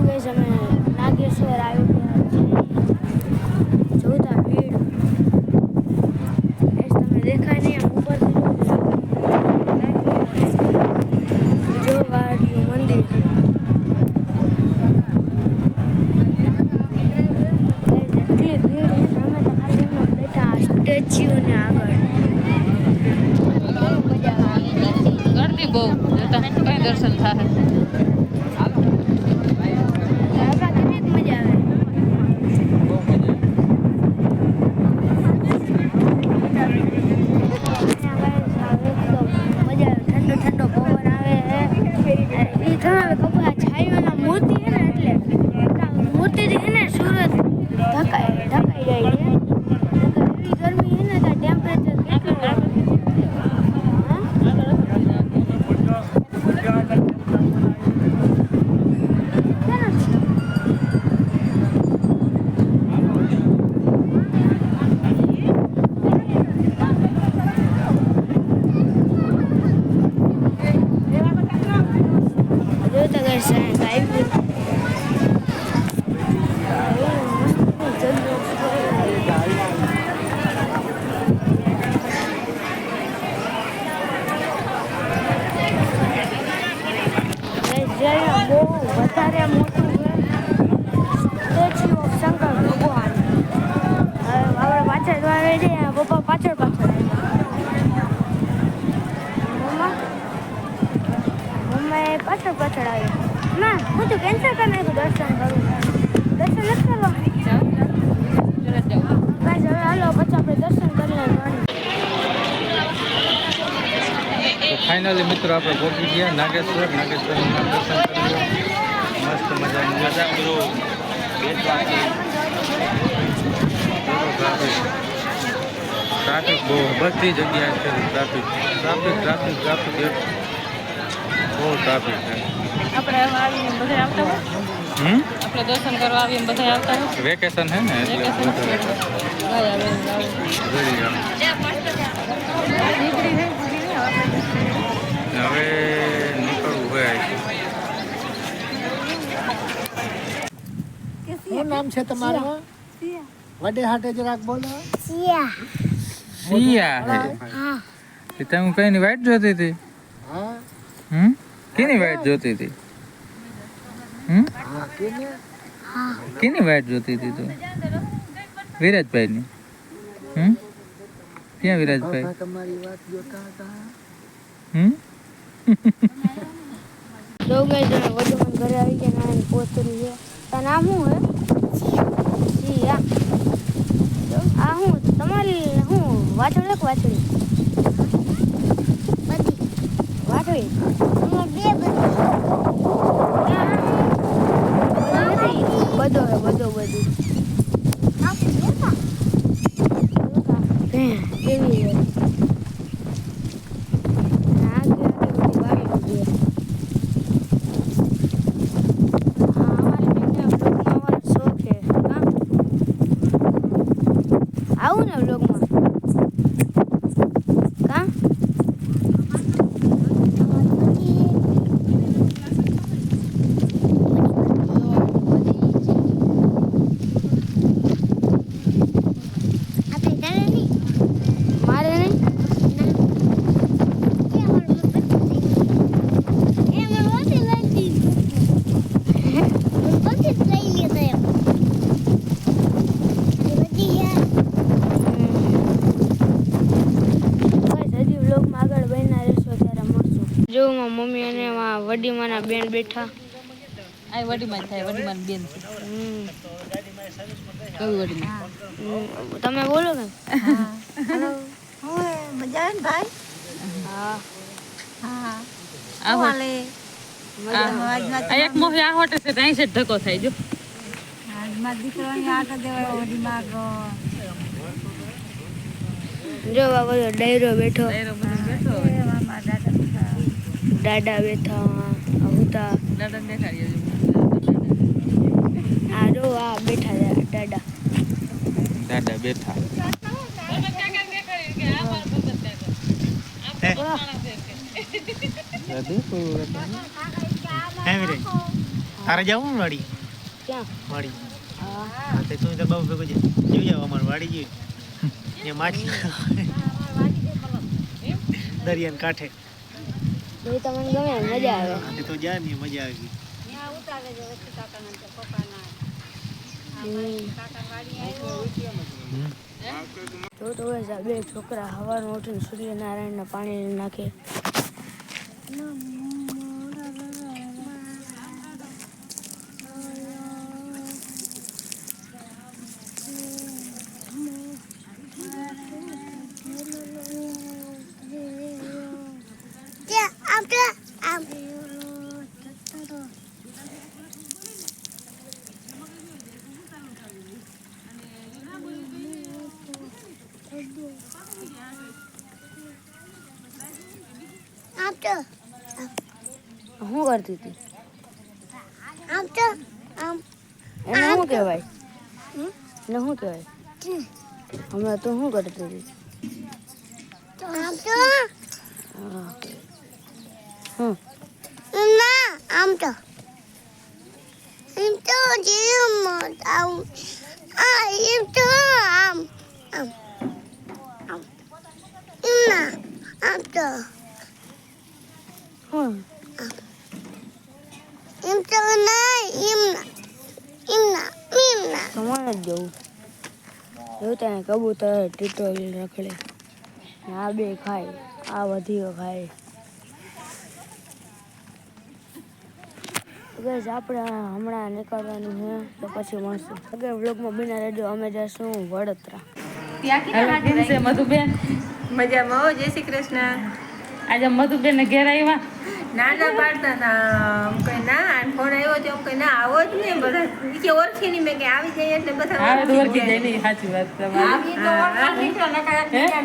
ગઈ અમે નાગેશ્વર આવી ગયા છે. જોતા ભીડ તમે દેખાય નહીં ઉપરથી જો વાડીયું મંદિર એટલી ભીડ છે. અમે તો ખાલી બેઠા સ્ટેચ્યુને આગળ. ગરદી બહુ જોતા કઈ દર્શન થાય. વધારે મોટું સ્ટેચ્યુ ઓફ શંકર ભગવાન. આપણે પાછળ આવે છે. પપ્પા પાછળ મમ્મા પાછળ આવે ના હું તો કેન્સલ કરી નાખ્યું. દર્શન કરું દર્શન નથી કરવા બસ હવે હાલો પછી આપણે દર્શન કરી લેવાનું. ફાઇનલી મિત્રો આપણે પહોંચી ગયા નાગેશ્વર. નાગેશ્વરના દર્શન કરી મસ્ત મજા કરો. ટ્રાફિક બહુ બધી જગ્યાએ છે. ટ્રાફિક બહુ ટ્રાફિક છે. આપણે આવીને બધા આવતા હોય. આપણે દર્શન કરવા આવીને બધા આવતા હોય. વેકેશન છે ને એટલે હવે નીકળવું હોય. શું નામ છે તમારું? વડે હાટે જરાક બોલો. સિયા હે તમે કઈની વાઈટ જોતી હતી? કેની વાઈટ જોતી હતી? કેની વાઈટ જોતી હતી તું? વિરાજભાઈ ની. ક્યાં વિરાજભાઈ? ઘરે આવી ગયા પોતરી છે. નામ શું હે? સિયા. આ હું તમારી હું વાછડી એક વાછડી વાછડી બધો કેવી આવું ને વ્લોગમાં કા મારે નહીં જો મમ્મી અને વડીમાના બેન બેઠા. આ વડીમાં થાય. વડીમાન બેન છે. કઈ વડીમાં? તમે બોલો કે હેલો મજા આવે ને ભાઈ? આ એક મોહી આ હોટે છે ત્યાં છે ધક્કો થાય. જો આજમાં દીકરાની આગળ દેવાય વડીમાં જો બાબા ડાયરો બેઠો. બેઠો દાદા બેઠા હતા. દાદા દેખાડીએ. આ જો આ બેઠા દાદા બેઠા. તારે જવું વાડી ક્યાં વાડી હા હા તે તું તાર બાબુ ભેગો જોઈ જાવ અમાર વાડી જોઈ ને માછલી દરિયાના કાંઠે એ તમને ગમે મજા આવે હા તે તો જા ને મજા આવી ત્યાં ઉતારે છે વચ્ચે કાકાના ને પપ્પાના તો હવે બે છોકરા સવારમાં ઉઠીને સૂર્યનારાયણના પાણી નાખે શું કરતી હતી એને શું કહેવાય એને શું કહેવાય હમણાં તું શું કરતી હતી સમાન જ જવું એવું ત્યાં કબૂતર ટીટોળી રખડે આ બે ખાય આ વધી ખાય બસ આપણે હમણાં નીકળવાનું છે તો પછી મળશું અગર વ્લોગમાં બિના રહેજો અમે જઈશું વડોદરા કેમ છે મધુબેન મજામાં હો જય શ્રી કૃષ્ણ આજે મધુબેન ને ઘેર આવ્યા નાના પાડતા ના કઈ ના ફોન આવ્યો તો કઈ ના આવો જ ને બધા ઈ કે ઓળખી નહીં મેં કે આવી જાય એટલે બધા આવે તો ઓળખી જાય નહીં સાચી વાત તમારી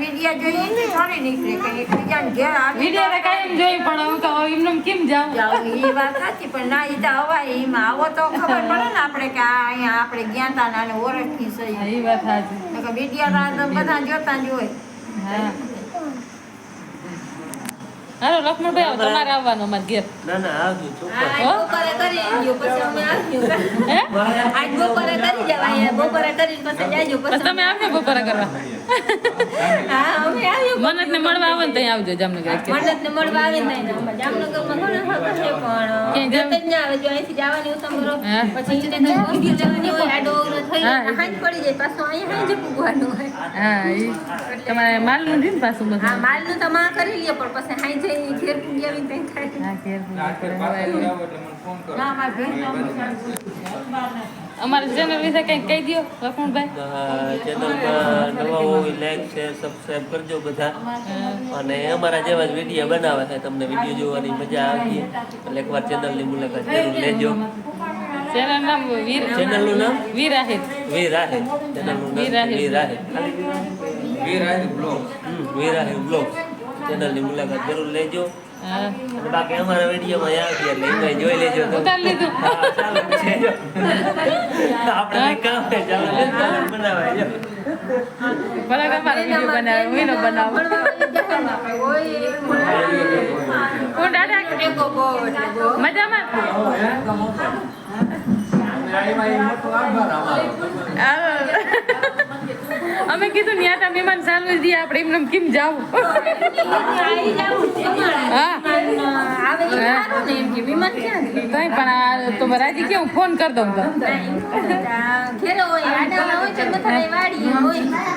વિડિયા જોઈએ ને થોડી નીકળે કે એકબીજાને ઘેર આવી વિડિયો કાયમ જોઈ પણ હું કહું એમને કેમ જાવ એ વાત સાચી પણ ના ઈ તો હવાય એમાં આવો તો ખબર પડે ને આપણે કે આ અહીંયા આપણે ગયા તા નાને ઓળખી સહી એ વાત સાચી નકર વિડિયા તો બધા જોતા જ હોય હા હાલો લક્ષ્મણભાઈ તમારે આવવાનું અમારે ઘેર ના ના આવજો બપોરે કરી ગયો પછી અમે આવ્યું હે આજ બપોરે કરી જવાય બપોરે કરીને પછી જાજો બસ તમે આવજો બપોરે કરવા હા અમે આવ્યું મનતને મળવા આવો ને ત્યાં આવજો જામનગર મંડપને મળવા આવે ને જામનગરમાં ઘણા હક છે પણ જત જ ના આવે જો અહીંથી જવાની ઉતમરો હા. પછી એને કઈ વસ્તુ જવાની હોય આડો અવળો થઈ હા. હાંજ પડી જાય પાછું અહીંયા હાંજ પૂગવાનું હોય હા એ તમારે માલનું છે ને પાછું બધું હા માલનું તો માં કરી લ્યો પણ પછી હાંજ ઘેર પૂગી આવીને ત્યાં ખાય હા ઘેર ના મારા બેન અમારી ચેનલ વિશે કંઈક કહી દો લક્ષ્મણભાઈ ચેનલમાં નવા હોય લાઈક શેર સબસ્ક્રાઈબ કરજો બધા અને અમારા જેવા જ વિડીયો બનાવે છે તમને વિડીયો જોવાની મજા આવતી એટલે એકવાર ચેનલની મુલાકાત જરૂર લેજો ચેનલ નામ વીર ચેનલનું નામ વીર આહિર વીર આહિર ચેનલનું નામ વીર આહિર. વીર આહિર વીર આહિર બ્લોગ ચેનલની મુલાકાત જરૂર લેજો હા અને બાકી અમારા વિડીયોમાં આવતી એટલે એમાં જોઈ લેજો તો ઉતારી લીધું હા, ચાલો છે જો. આપણે કામ છે ચાલો બનાવાય જો ભલે તમારે વિડીયો બનાવે હું નો બનાવું હું દાદા મજામાં અમે કીધું ને યા મહેમાન ચાલુ જ દઈએ આપણે એમને કેમ જાવું હા કઈ પણ આ તો રાજી કેવું ફોન કરી દઉં તો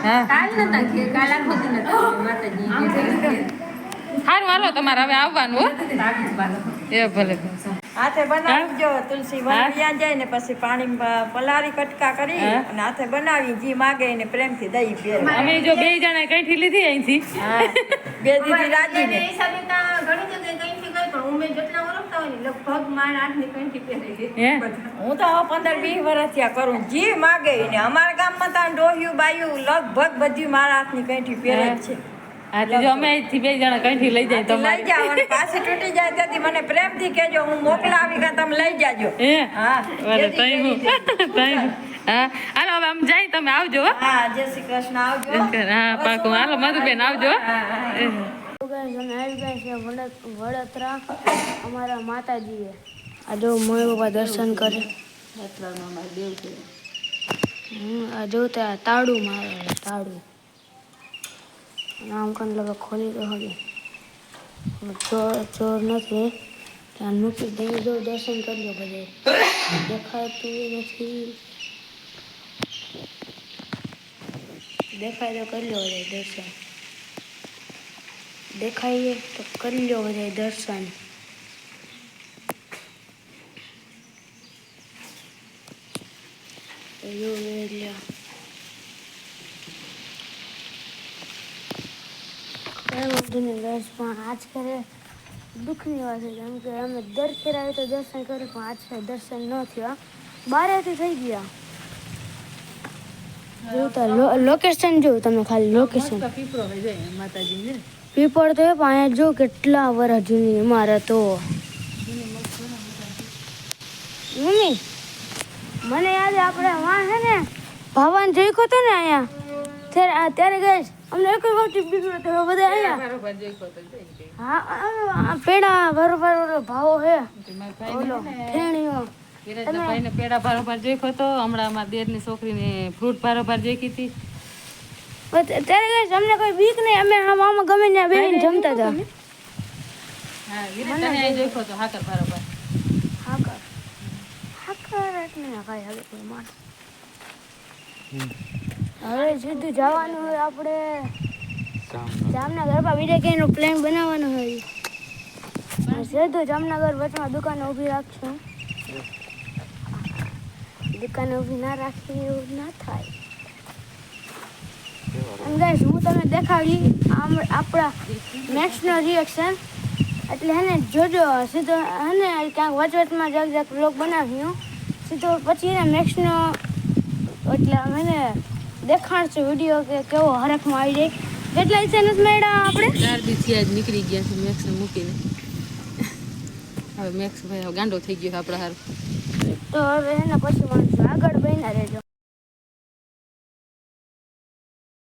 હા સારું હાલો તમારે હવે આવવાનું હો એ ભલે હાથે બનાવજો તુલસી વણવ્યા જાય ને પછી પાણી પલાળી કટકા કરી હા. અને હાથે બનાવી જી માગે એને પ્રેમથી દહીં પીએ અમે જો બે જણા કઈથી લીધી અહીંથી બે દીદી રાજી ને હે હું તો હવે 15-20 વર્ષ થયા કરું જી માગે ને અમારા ગામમાં તો ડોહ્યું બાયું લગભગ બધી મારા હાથની કંઠી પહેરે જ છે હા તો જો અમે અહીંથી બે જણા કઈથી લઈ જાય લઈ તમારે જાઓ અને પાછી તૂટી જાય ત્યાંથી મને પ્રેમથી કહેજો હું મોકલાવી કે તમે લઈ જાજો હે હા ભલે તઈ હા હાલો હવે આમ જાય તમે આવજો હો. હા જય શ્રી કૃષ્ણ આવજો હા પાકું હાલો મધુબેન આવજો હો. અમે આવી ગયા છે વડોદરા અમારા માતાજીએ આ જો મમ્મી પપ્પા દર્શન કરે યાત્રામાં અમારે દેવ છે આ જોતા તાળું મારે તાળું આમ કન લગે ખોલી તો હવે ચોર નથી ત્યાં મૂકી દઈ જો દર્શન કરજો બધે દેખાતું નથી દેખાય તો કરી લો બધા દર્શન દેખાઈએ તો કરી લો બધા દર્શન પણ આજ કરે દુઃખની વાત છે કેમ કે અમે દર ફેર આવે તો દર્શન કર્યું પણ આજ ફેર દર્શન ન થયા બારેથી થઈ ગયા જોતા લોકેશન જોયું તમે ખાલી લોકેશન પીપળો હોય જાય માતાજી ને પીપળ તો પણ અહીંયા જો કેટલા વર્ષ જૂની ઇમારતો મમ્મી મને યાદ આપણે વાં છે ને ભાવાન જોઈકો હતો ને અહીંયા ત્યારે ગઈ અમને એક વખત બીગડો તો બધા અહીંયા બરોબર જોઈ તો જાય હા પેડા બરોબર ઓલો ભાવો હે ઓલો ફેણીઓ ભાઈને પેડા ભારોભાર જોઈકો હતો હમણાં અમારા દેરની છોકરીને ફ્રૂટ ભારોભાર જોઈકી હતી ત્યારે ગઈ અમને કોઈ બીક નહીં અમે આમાં ગમે ત્યાં બેહીને જમતા હતા હા વિરતને અહીં જોઈકો હતો હાકર ભારોભાર હાકર એટલે ના કાંઈ હવે કોઈ માણસ હવે સીધું જવાનું હોય આપણે જામનગર બીજા ક્યાંયનો પ્લાન બનાવવાનો હોય સીધું જામનગર વચમાં દુકાને ઊભી રાખશું દુકાને ઊભી ના રાખી એવું ના થાય અને ગાઈસ હું તમને દેખાડી આપણા મેક્સનો રિએક્શન એટલે હે ને જોજો સીધો હે ને ક્યાંક વચવચમાં જગ બ્લોગ બનાવ્યું સીધો પછી એને મેક્સનો એટલે અમે ને દેખાડશું વિડીયો કે કેવો હરખમાં આવી જાય કેટલા છે ને મેળા આપણે 4 દિવસથી આજ નીકળી ગયા છે મેક્સને મૂકીને હવે મેક્સ ભાઈ ગાંડો થઈ ગયો આપણા હારું તો હવે એને પછી મળશું આગળ બન્યા રહેજો